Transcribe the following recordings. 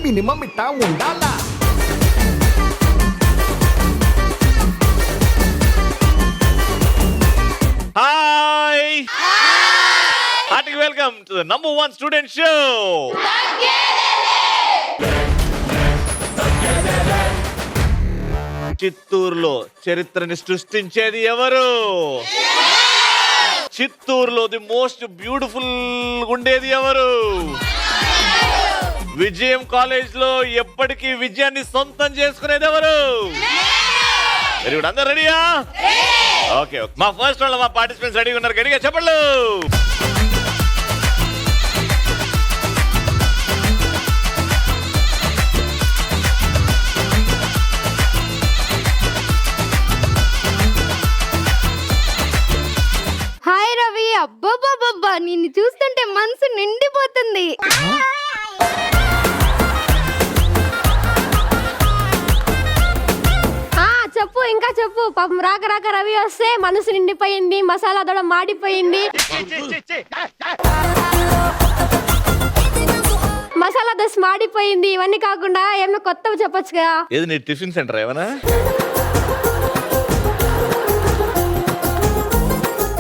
Minimum ఇట్టా ఉండాలా. Hi, hearty welcome to the number 1 student show. చిత్తూరులో చరిత్రని సృష్టించేది ఎవరు? చిత్తూరులో ది మోస్ట్ బ్యూటిఫుల్ ఉండేది ఎవరు? విజయం కాలేజ్ లో ఎప్పటికీ విజయాన్ని సొంతం చేసుకునేది ఎవరు? వెరీ గుడ్, అందరు రెడీయా? ఓకే, మా ఫస్ట్ రౌండ్ లో మా పార్టిసిపెంట్స్ రెడీగా ఉన్నారు, గట్టిగా చెప్పండి. హాయ్ రవి, అబ్బబ్బబ్బబ్బా నిన్ను చూస్తుంటే మనసు నిండిపోతుంది. చెప్పు, ఇంకా చెప్పు. పాపం రాక రాక రవి వస్తే మనసు నిండిపోయింది, మసాలా దొడ మాడిపోయింది, మసాలా దోశ మాడిపోయింది. ఇవన్నీ కాకుండా ఏమన్నా కొత్తవి చెప్పొచ్చు కదా. ఏది నీ టిఫిన్ సెంటర్ ఏమన్నా?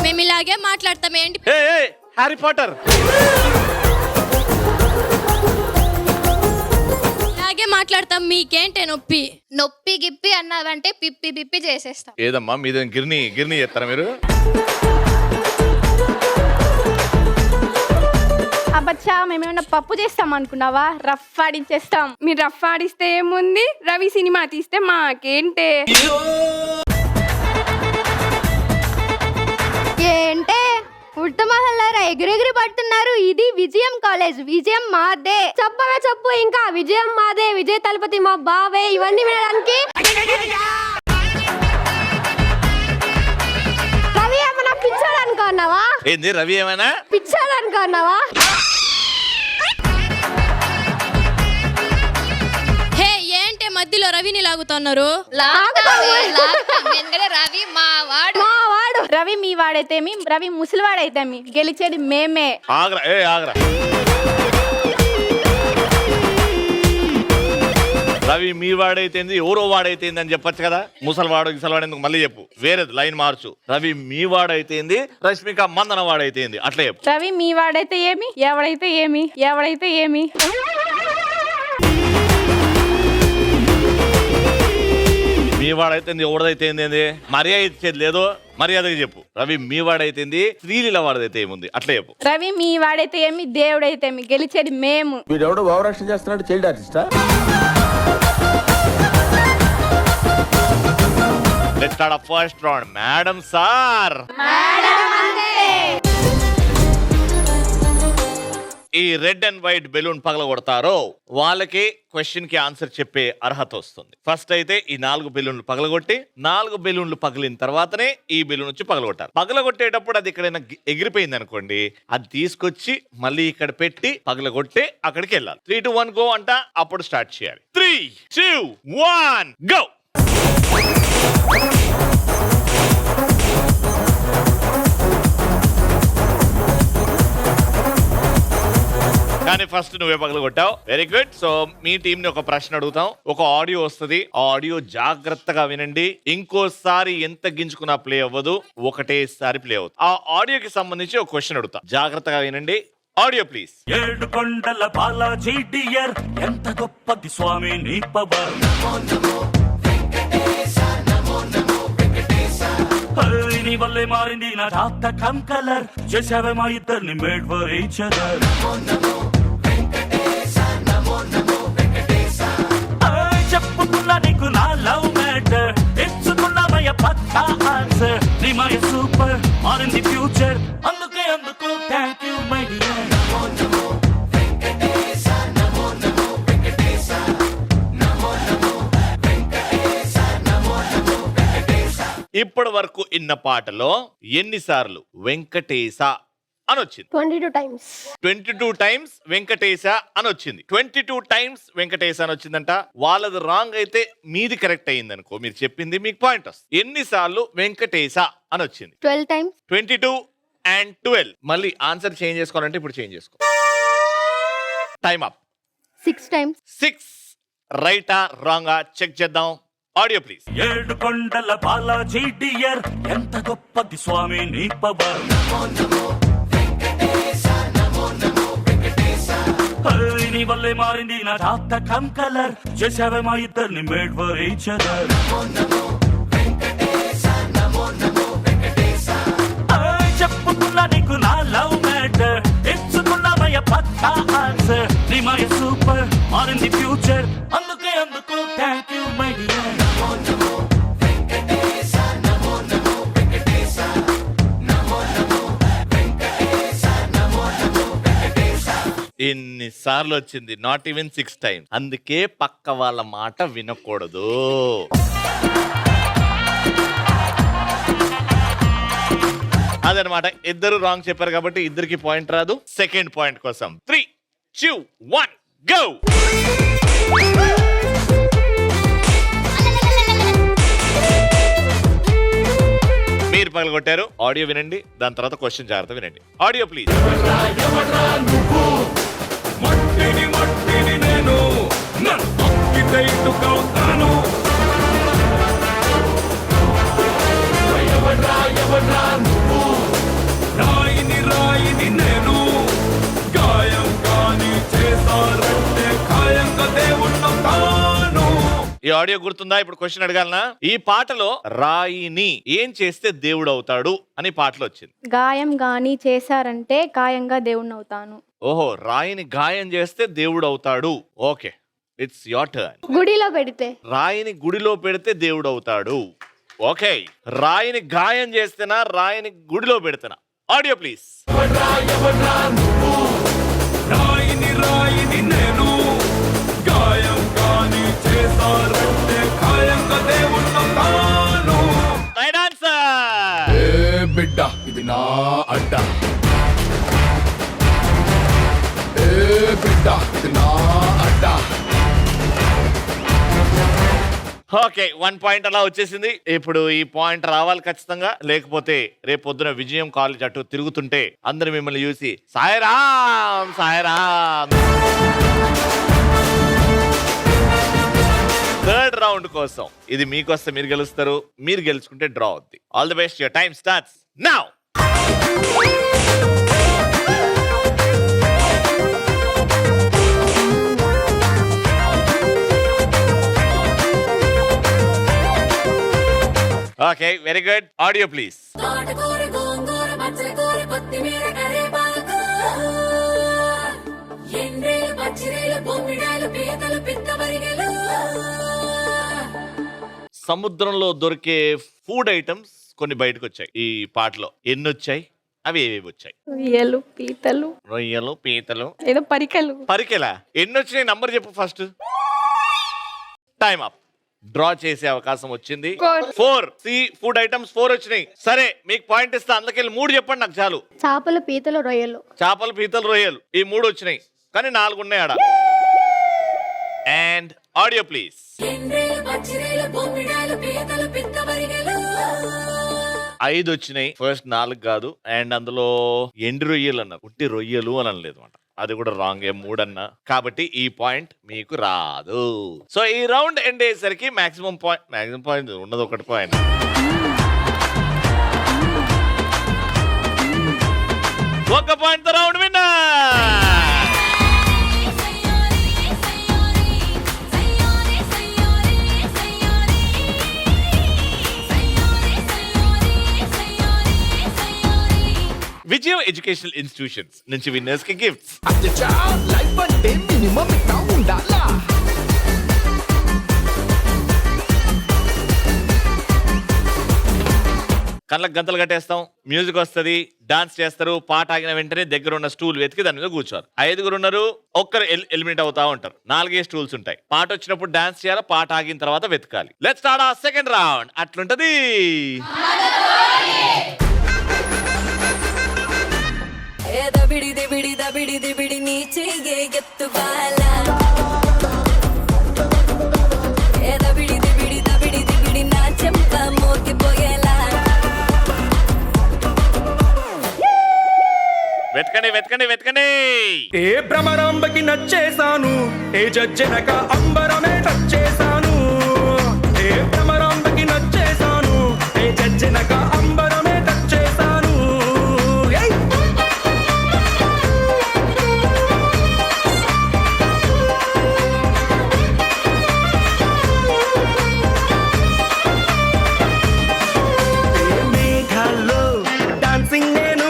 మేము ఇలాగే మాట్లాడతాం ఏంటి? హ్యారీ పాటర్ ఇలాగే మాట్లాడతాం. మీకేంటే నొప్పి? నొప్పి గిప్పి అన్నావంటే పిప్పి పిప్పి చేసేస్తాం. ఏదమ్మా మీద గిర్ని చేస్తారా మీరు? అబ్బచ్చా, మేమేమన్నా పప్పు చేస్తాం అనుకున్నావా? రఫ్ ఆడించేస్తాం. మీరు రఫ్ ఆడిస్తే ఏముంది, రవి సినిమా తీస్తే మాకేంటే. ఏంటే ఉత్తమహల్లారా ఎగిరెగిరి పడుతున్నారు. ఇది విజయం కాలేజ్, విజయం మాదే. చెప్పవే చెప్పు. ఇంకా విజయం మాదే, విజయ తలపతి మా బావే. ఇవన్నీ వినడానికి రవి ఏమన్నా పిచ్చాడు అనుకున్నావా? ఏంది రవి ఏమైనా పిచ్చాడు అనుకున్నావా? హే, ఏంటే మధ్యలో రవిని లాగుతున్నారు? రవి మా వాడు. రవి మీ వాడైతేమి, రవి ముసలివాడైతేమి, గెలిచేది మేమే. ఆగ్రా. రవి మీ వాడైతేంది, ఎవరో వాడైతేంది అని చెప్పొచ్చు కదా. ముసలివాడు ఎందుకు మళ్ళీ చెప్పు, వేరేది లైన్ మార్చు. రవి మీ వాడైతేంది, రష్మిక మందన వాడైతేంది, అట్లా చెప్పు. రవి మీ వాడైతే ఏమి, ఎవడైతే ఏమి, ఎవడైతే ఏమి. మీ వాడైతేంది, ఎవడైతేంది, మర్యాద ఇచ్చేది లేదో మర్యాదగా చెప్పు. రవి మీ వాడైతేంది, శ్రీలీల వాడైతే ఏముంది, అట్లా చెప్పు. రవి మీ వాడైతే ఏమి, దేవుడైతే ఏమి, గెలిచేది మేము. వీడెవడో భావరక్షణ చేస్తున్నాడు, చైల్డ్ ఆర్టిస్టా? Let's start our first round. Madam sir. ఈ రెడ్ అండ్ వైట్ బెలూన్ పగలగొడతారో వాళ్ళకి క్వశ్చన్ కి ఆన్సర్ చెప్పే అర్హత వస్తుంది. ఫస్ట్ అయితే ఈ 4 బెలూన్లు పగలగొట్టి 4 బెలూన్లు పగిలిన తర్వాతనే ఈ బెలూన్ వచ్చి పగలగొట్టారు. పగలగొట్టేటప్పుడు అది ఎక్కడైనా ఎగిరిపోయింది అనుకోండి, అది తీసుకొచ్చి మళ్ళీ ఇక్కడ పెట్టి పగలగొట్టి అక్కడికి వెళ్ళాలి. 3, 2, 1 గో అంట, అప్పుడు స్టార్ట్ చేయాలి. 3, 2, 1 గో. కానీ ఫస్ట్ నువ్వే పగలగొట్టావు. Very good. సో మీ టీం ని ఒక ప్రశ్న అడుగుతాం, ఒక ఆడియో వస్తుంది. ఆ ఆడియో జాగ్రత్తగా వినండి. ఇంకోసారి ఎంత గించుకున్నా ప్లే అవ్వదు, ఒకటేసారి ప్లే అవుతుంది. ఆ ఆడియోకి సంబంధించి ఒక క్వశ్చన్ అడుగుతాం, జాగ్రత్తగా వినండి. Audio please. 7 కొండల బాలాజీ డియర్, ఎంత గొప్పది స్వామి నీ పవర్. నీ వల్లే మారింది నా జాతకం కలర్, చేసావే మా ఇద్దరిని మేడ్ ఫర్ ఈచ్ అదర్. చెప్పుకున్నా నీకు నా లవ్ మ్యాటర్, ఇచ్చుకున్నామయ్య పక్కా ఆన్సర్. నీ మయ సూపర్, మారింది ఫ్యూచర్, అందుకు థ్యాంక్ యూ మై డియర్. ఇప్పటి వరకు ఇన్న పాటలో ఎన్నిసార్లు వెంకటేశ అని వచ్చింది? 22 times. 22 times వెంకటేశ అని వచ్చింది. 22 times వెంకటేశ అని వచ్చిందంట. వాళ్ళది రాంగ్ అయితే మీది కరెక్ట్ అయింది అనుకో, మీరు చెప్పింది మీకు పాయింట్ వస్తుంది. ఎన్నిసార్లు వెంకటేశ అని వచ్చింది? 12 times. 22 and 12. మళ్ళీ ఆన్సర్ చేంజ్ చేసుకోవాలంటే ఇప్పుడు చేంజ్ చేసుకో. Time up. 6 times. 6 రైటా రాంగా చెక్ చేద్దాం. Audio please. 7 కొండల బాలాజీ డియర్ ఎంత గొప్పది స్వామి నీ పవర్. నీ వల్లే మారింది నా జాతకం కలర్. చేసావే మా ఇద్దరిని మేడ్ ఫర్ ఈచ్ అదర్. చెప్పుకున్నా నీకు నా లవ్ మ్యాటర్. ఇచ్చుకున్నామయ్య పక్కా ఆన్సర్. నీ మయ సూపర్ మారింది ఫ్యూచర్. అందుకే అందుకు థ్యాంక్ యూ మై డియర్. ఎన్నిసార్లు వచ్చింది? Not even 6 times. అందుకే పక్క వాళ్ళ మాట వినకూడదు. అదనమాట. ఇద్దరు రాంగ్ చెప్పారు కాబట్టి ఇద్దరికి పాయింట్ రాదు. సెకండ్ పాయింట్ కోసం 3, 2, 1 గో. మీరు పగలగొట్టారు. ఆడియో వినండి, దాని తర్వాత క్వశ్చన్ జాగ్రత్త వినండి. Audio please. ఈ ఆడియో గుర్తుందా? ఇప్పుడు క్వశ్చన్ అడగాలనా? ఈ పాటలో రాయిని ఏం చేస్తే దేవుడు అవుతాడు అని పాటలో వచ్చింది. గాయం గాని చేశారంటే గాయంగా దేవుణ్ణి అవుతాను. ఓహో, రాయిని గాయం చేస్తే దేవుడు అవుతాడు. Okay, it's your turn. గుడిలో పెడితే. రాయిని గుడిలో పెడితే దేవుడు అవుతాడు. ఓకే, రాయిని గాయం చేస్తేనా రాయిని గుడిలో పెడితేనా? Audio please. రాయిని నేను గాయం గాని చేశారంటే గాయంగా దేవుణ్ణి అవుతాను. Right answer. ఏ బిడ్డ ఇది నా అడ్డ. ఏ బిడ్డ ఇది నా అడ్డ. ఓకే, 1 పాయింట్ అలా వచ్చేసింది. ఇప్పుడు ఈ పాయింట్ రావాలి ఖచ్చితంగా, లేకపోతే రేపు పొద్దున విజయం కాలేజ్ అటు తిరుగుతుంటే అందరు మిమ్మల్ని చూసి సాయిరామ్ సాయిరామ్. థర్డ్ రౌండ్ కోసం ఇది మీకొస్తే మీరు గెలుస్తారు, మీరు గెలుచుకుంటే డ్రా అవుద్ది. All the best. Your time starts now. Okay, very good. Audio please. సముద్రంలో దొరికే ఫుడ్ ఐటమ్స్ కొన్ని బయటకు వచ్చాయి ఈ పాటలో. ఎన్ని వచ్చాయి? అవి ఏవేవి వచ్చాయి? రొయ్యలు, పీతలు, రొయ్యలు, పీతలు, ఏదో పరికలు. పరికెలా? ఎన్ని వచ్చినాయి? నంబర్ చెప్పు ఫస్ట్. Time up. డ్రా చేసే అవకాశం వచ్చింది. 4 ఫుడ్ ఐటమ్స్ 4 వచ్చినాయి. సరే, మీకు పాయింట్ ఇస్తా. అందుకెళ్ళి 3 చెప్పండి నాకు చాలు. చేపలు, పీతలు, రొయ్యలు. చేపలు, పీతలు, రొయ్యలు ఈ 3 వచ్చినాయి, కానీ 4 ఉన్నాయి ఆడ. And audio please. 5 వచ్చినాయి, ఫస్ట్ 4 కాదు. అండ్ అందులో ఎండు రొయ్యలు అన్నారు, ఉట్టి రొయ్యలు అని అనలేదు అనమాట. అది కూడా రాంగ్. 3 అన్నా. కాబట్టి ఈ పాయింట్ మీకు రాదు. సో ఈ రౌండ్ ఎండ్ అయ్యేసరికి మాక్సిమం పాయింట్ ఉన్నది 1 పాయింట్. ఒక పాయింట్ తో రౌండ్ విన్నర్. విజయం ఎడ్యుకేషనల్ ఇన్స్టిట్యూషన్స్ నుంచి విన్నర్స్ కి గిఫ్ట్స్. లైఫ్ అంటే మినిమం ఇట్లా ఉండాలా. కళ్ళకు గంతలు కట్టేస్తాం, మ్యూజిక్ వస్తుంది, డాన్స్ చేస్తారు. పాట ఆగిన వెంటనే దగ్గర ఉన్న స్టూల్ వెతికి దాని మీద కూర్చోరు. 5 ఉన్నారు, ఒక్కరు ఎలిమినేట్ అవుతా ఉంటారు. 4 స్టూల్స్ ఉంటాయి. పాట వచ్చినప్పుడు డాన్స్ చేయాలి, పాట ఆగిన తర్వాత వెతకాలి. లెట్స్ స్టార్ట్ ఆ సెకండ్ రౌండ్. అట్లుంటది. వెతకండి వెతకండి వెతకండి. ఏ భ్రమరాంబకి నచ్చేసాను, ఏ జజ్జనక అంబరమే నచ్చేసాను. ఏ భ్రమరాంబకి నచ్చేసాను, ఏ జజ్జనక అంబరమే నచ్చేసాను. మేఘాల్లో డాన్సింగ్ నేను,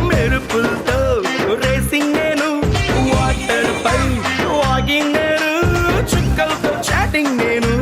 మెరుపులతో రేసింగ్ నేను, వాటర్ పై వాకింగ్ నేను, చుక్కలతో చాటింగ్ నేను.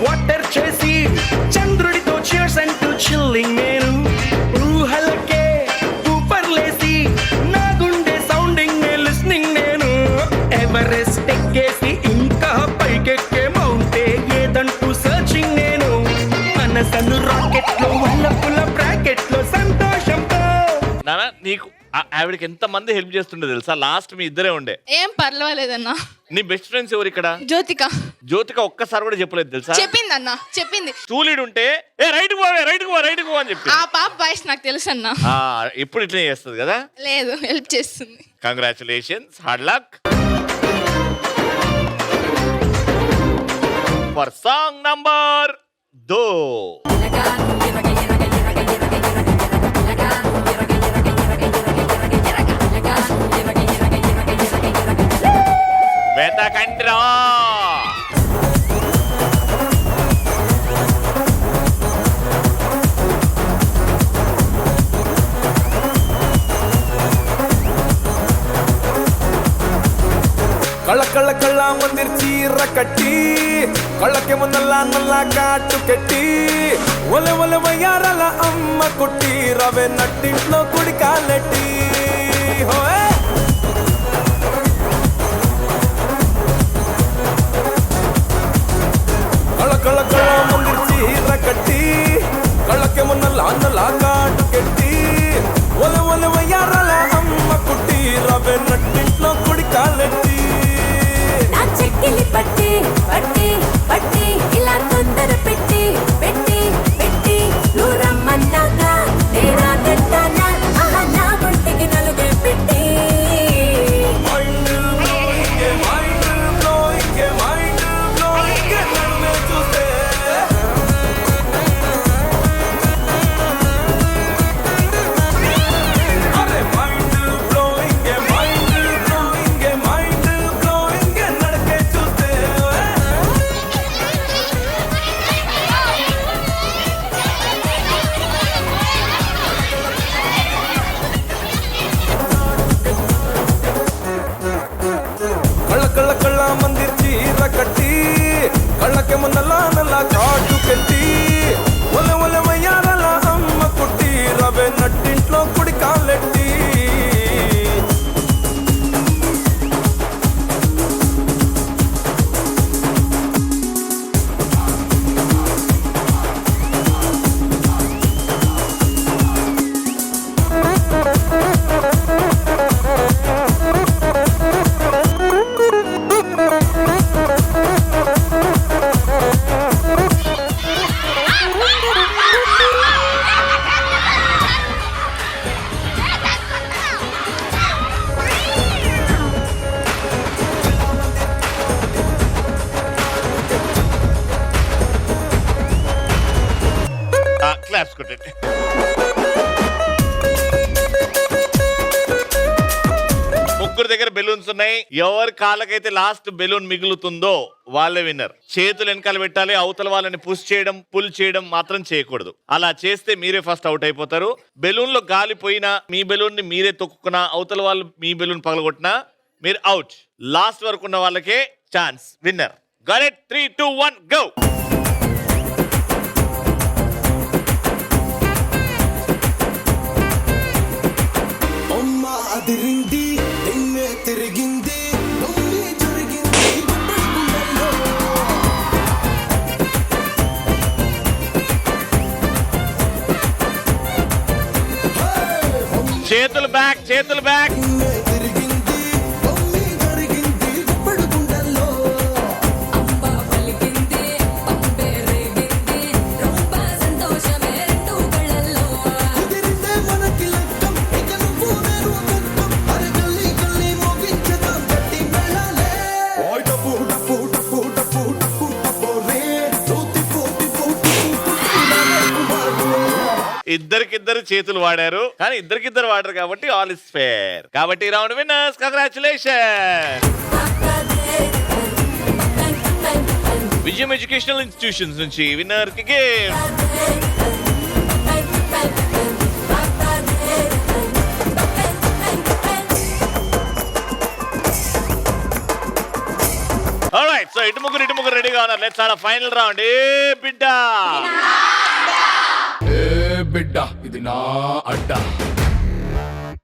వాటర్ చేసి చంద్రుడితో cheers అంటూ chilling నేను. ఊహలకే ఊపర్లేసి నా గుండె సౌండింగ్ లిస్నింగ్ నేను. ఎవరెస్ట్ ఎక్కేసి ఇంకా పైకెక్కే మౌంటే ఏదంటూ సర్చింగ్ నేను. మనసను రాకెట్ లో వల్లపుల బ్రాకెట్ లో సంతోషంతో. నానా నీకు ఆవిడకి ఎంత మంది హెల్ప్ చేస్తుండే తెలుసా? లాస్ట్ మీ ఇద్దరే ఉండే. ఏం పర్వాలేదన్నా. నీ బెస్ట్ ఫ్రెండ్స్ ఎవరు ఇక్కడ? జ్యోతిక జ్యోతిక ఒక్కసారి కూడా చెప్పలేదు తెలుసా? చెప్పింది అన్న, చెప్పింది. స్టూలీడ్ ఉంటే ఏ రైట్ పోవే రైట్ పో రైట్ పో అని చెప్పి ఆ పాప వాయిస్ నాకు తెలుసు అన్న. ఇప్పుడు ఇట్లనే చేస్తుంది కదా? లేదు, హెల్ప్ చేస్తుంది. Congratulations, hard luck for song number 2. వెతకండ్రా. ಕಳ್ಳ ಕಳ್ಳ ಕಳ್ಳ ಮಂದಿರ್ ಚೀರ ಕಟ್ಟಿ ಕಳ್ಳಕ್ಕೆ ಮುಂದಲ್ಲ ನಲ್ಲ ಕಾಟು ಕೆಟ್ಟಿ ಒಲೆ ಒಲೆ ವಯ್ಯಾರಲ್ಲ ಅಮ್ಮ ಕೊಟ್ಟಿ ರವೆ ನಟ್ಟಿಂಟ್ಲೋ ಕುಡಿ ಕಾಲೆಟ್ಟಿ ಹೋಯ್ ಕಳ್ಳ ಕಳ್ಳ ಕಳ್ಳ ಮಂದಿರ್ ಚೀರ ಕಟ್ಟಿ ಕಳ್ಳಕ್ಕೆ ಮುಂದಲ್ಲ ನಲ್ಲ ಕಾಟು ಕೆಟ್ಟಿ ಒಲೆ ಒಲೆ ವಯ್ಯಾರಲ್ಲ ಅಮ್ಮ ಕೊಟ್ಟಿ ರವೆ ನಟ್ಟಿಂಟ್ಲೋ ಕುಡಿ ಕಾಲೆಟ್ಟಿ చెక్కిలి పట్టి పట్టి పట్టి ఇలా తొందర పెట్టి పెట్టి పెట్టి దూరమ్మన్నాక నేనా తింటానా ఆహా నా ఒంటికి నలుగే పెట్టి మైండ్ బ్లోయింగ్ నన్ను చూస్తే అరే మైండ్ బ్లోయింగ్ నడకే చూస్తే దగ్గర బెలూన్స్ ఉన్నాయి. ఎవరి కాళ్ళకైతే లాస్ట్ బెలూన్ మిగులుతుందో వాళ్ళే విన్నర్. చేతులు వెనకాల పెట్టాలి. అవతల వాళ్ళని పుష్ చేయడం పుల్ చేయడం మాత్రం చేయకూడదు. అలా చేస్తే మీరే ఫస్ట్ అవుట్ అయిపోతారు. బెలూన్ లో గాలి పోయినా మీ బెలూన్ ని మీరే తొక్కుకున్నా అవతల వాళ్ళు మీ బెలూన్ పగలగొట్టినా మీరు అవుట్. లాస్ట్ వరకు ఉన్న వాళ్ళకే chance. Winner. Got it? 3, 2, 1 go. అదిరింది నిన్నే తిరిగింది నవ్వే జరిగింది చేతులు బ్యాక్, చేతులు బ్యాక్. తిరిగింది నవ్వే జరిగింది ఇప్పుడు గుండెల్లో అంబా పలికింది పంబే రేగింది రొంబ సంతోషమే రెండు కళ్ళల్లో కుదిరిందే మనకి లక్కం ఇక నువ్వు నేను కక్కం అరే గల్లీ గల్లీ మోగించదాం గట్టి మెళ్ళాలే ఓయ్ డప్పు డప్పు డప్పు డప్పు డప్పు డప్పు రే తోటి పోటి పోటి ఇద్దరికిద్దరు చేతులు వాడారు, కానీ ఇద్దరికిద్దరు వాడారు కాబట్టి ఆల్ ఇస్ ఫేర్. కాబట్టి రౌండ్ విన్నర్స్. కంగ్రాచులేషన్. విజయం ఎడ్యుకేషనల్ ఇన్స్టిట్యూషన్స్ నుంచి విన్నర్ కి గిఫ్ట్. ఆల్రైట్, సో ఇటు ముగ్గురు రెడీగా ఉన్నారు. Let's start final round. ఏ బిడ్డ బిడ్డ ఇది నా అడ్డా.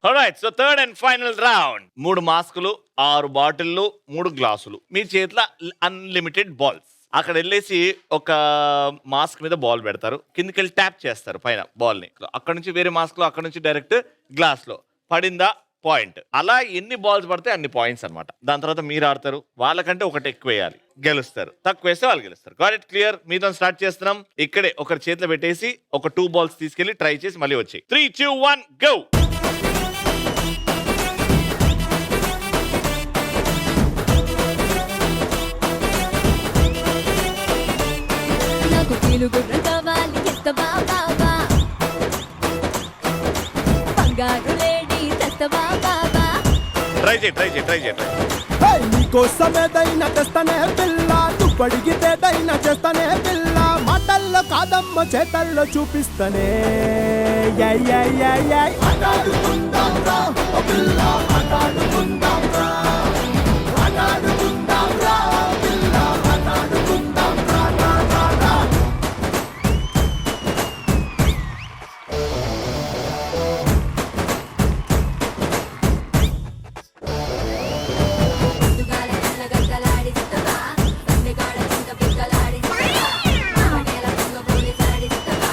Alright, so third and final round. 3 మాస్కులు, 6 బాటిల్లు, 3 గ్లాసులు. మీ చేతిలో అన్లిమిటెడ్ బాల్స్. అక్కడ వెళ్ళేసి ఒక మాస్క్ మీద బాల్ పెడతారు, కిందకి వెళ్ళి ట్యాప్ చేస్తారు పైన బాల్ ని. అక్కడ నుంచి వేరే మాస్క్ లో, అక్కడ నుంచి డైరెక్ట్ గ్లాస్ లో పడిందా పాయింట్. అలా ఎన్ని బాల్స్ పడితే అన్ని పాయింట్స్ అన్నమాట. దాని తర్వాత మీరు ఆడతారు. వాళ్ళకంటే ఒకటి ఎక్కువ వేయాలి, గెలుస్తారు. తక్కువ వేస్తే వాళ్ళు గెలుస్తారు. Got it? క్లియర్? మీతో స్టార్ట్ చేస్తున్నాం. ఇక్కడే ఒకరి చేతిలో పెట్టేసి ఒక 2 బాల్స్ తీసుకెళ్లి ట్రై చేసి మళ్ళీ వచ్చాయి. 3, 2, 1 గో. నాకు కీలుగుర్రం కావాలి ఎత్తవా బాబా బంగారు లేడీ తెస్తవా బాబా ట్రై చేయి. నీకోసమేదైనా తెస్తానే పిల్ల, నువ్వు అడిగితేదైనా చేస్తానే పిల్ల. మాటల్లో కాదమ్మ చేతల్లో చూపిస్తానే. ఆటాడుకుందాం రా ఓ పిల్ల, ఆటాడుకుందాం రా, ఆటాడుకుందాం రా పిల్ల, ఆటాడుకుందాం రా రా రా రా. దుగాల కన్న గద్దలాడిస్తవా సందెగాడ చింత పిక్కలాడిస్తవా మామనేల కొంగ పోలీసాడిస్తవా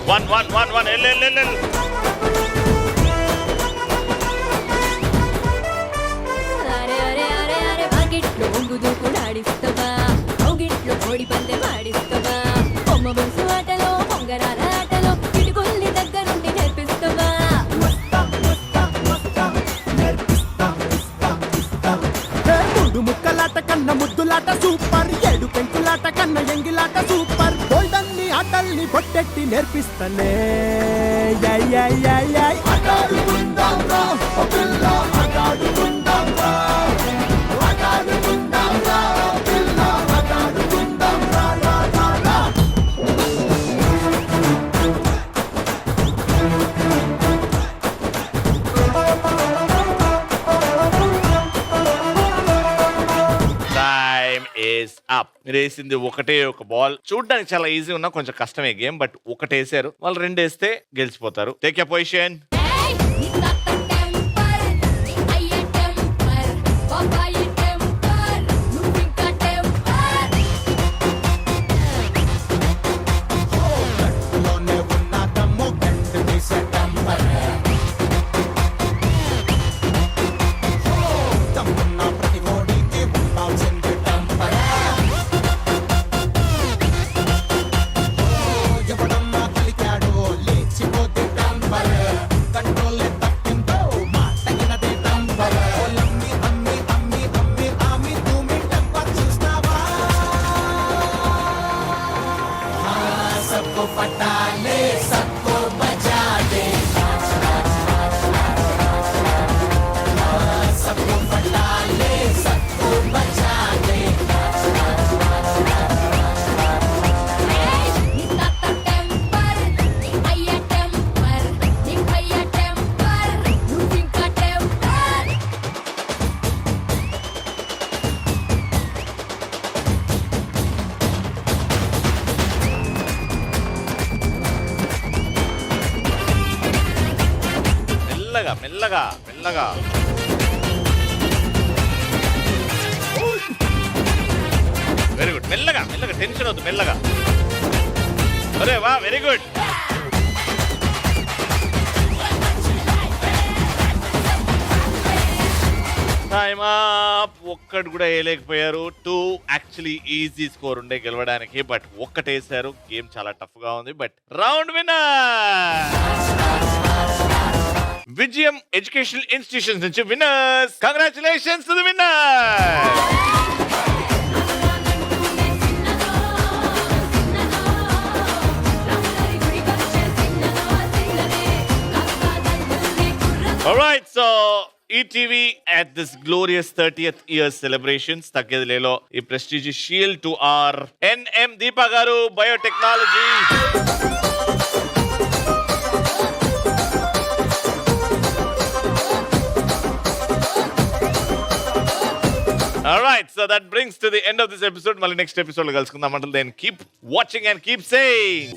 1 ఎల్. అరే అరే అరే అరే బాగిట్లో ఒంగుదు కూడా ఆడిస్తవా ఒగిట్లో కోడి పందెం ఆడిస్తవా బొమ్మ బొలుసు ఆటలో పొంగరాల ఆటలో ఇటుకొల్లి దగ్గరుండి నేర్పిస్తవా మూడు ముక్కలాట కన్నా ముద్దులాట సూపర్, 7 పెంకులాట కన్నా ఎంగిలాట సూపర్. గోల్డన్ని ఆటల్ని పొట్టెట్టి నేర్పిస్తలే. ఆటాడుకుందాం రా ఓ పిల్ల, ఆటాడుకుందాం రా, ఆటాడుకుందాం రా పిల్ల, ఆటాడుకుందాం రా రా రా రా. Time is up. మీరు వేసింది ఒకటే ఒక బాల్. చూడడానికి చాలా ఈజీ ఉన్నా కొంచెం కష్టమే గేమ్. బట్ ఒకటి వేసారు, వాళ్ళు 2 వేస్తే గెలిచిపోతారు. Take your position. ఏయ్ నిన్న టెంపర్ అయ్యే టెంపర్ బాబాయి టెంపర్ నువ్వింకా టెంపర్ లోనే ఉన్న దమ్ము గట్టి తీసే టెంపర్, దమ్మున్న ప్రతి ఓడికి ఉండాల్సింది టెంపర్. ఎవడన్నా కలికాడో లేచిపోతే టెంపర్, కంట్రోల్ తప్పిందో మాటగినదే టెంపర్. అమ్మి అమ్మి అమ్మి అమ్మి ఆమె తూమి టెంపర్ చూస్తావా? सबको पटा ले सबको बजा दे మెల్లగా మెల్లగా మెల్లగా. వెరీ గుడ్, మెల్లగా మెల్లగా, టెన్షన్ వద్దు, మెల్లగా. అరే వా, వెరీ గుడ్. Time up. ఒక్కటి కూడా వేయలేకపోయారు. 2 యాక్చువల్లీ ఈజీ స్కోర్ ఉండే గెలవడానికి, బట్ ఒక్కటేసారు. గేమ్ చాలా టఫ్ గా ఉంది, బట్ రౌండ్ విన్నర్ విజయం ఎడ్యుకేషనల్ ఇన్స్టిట్యూషన్స్ నుంచి winners. Congratulations to the winner. Alright, so ETV at this glorious 30th year celebrations తగ్గేదిలేలో ఈ prestigious shield to our NM Deepa garu biotechnology. Alright, so that brings to the end of this episode. Mali next episode lo kalusukundam. Until then, keep watching and keep saying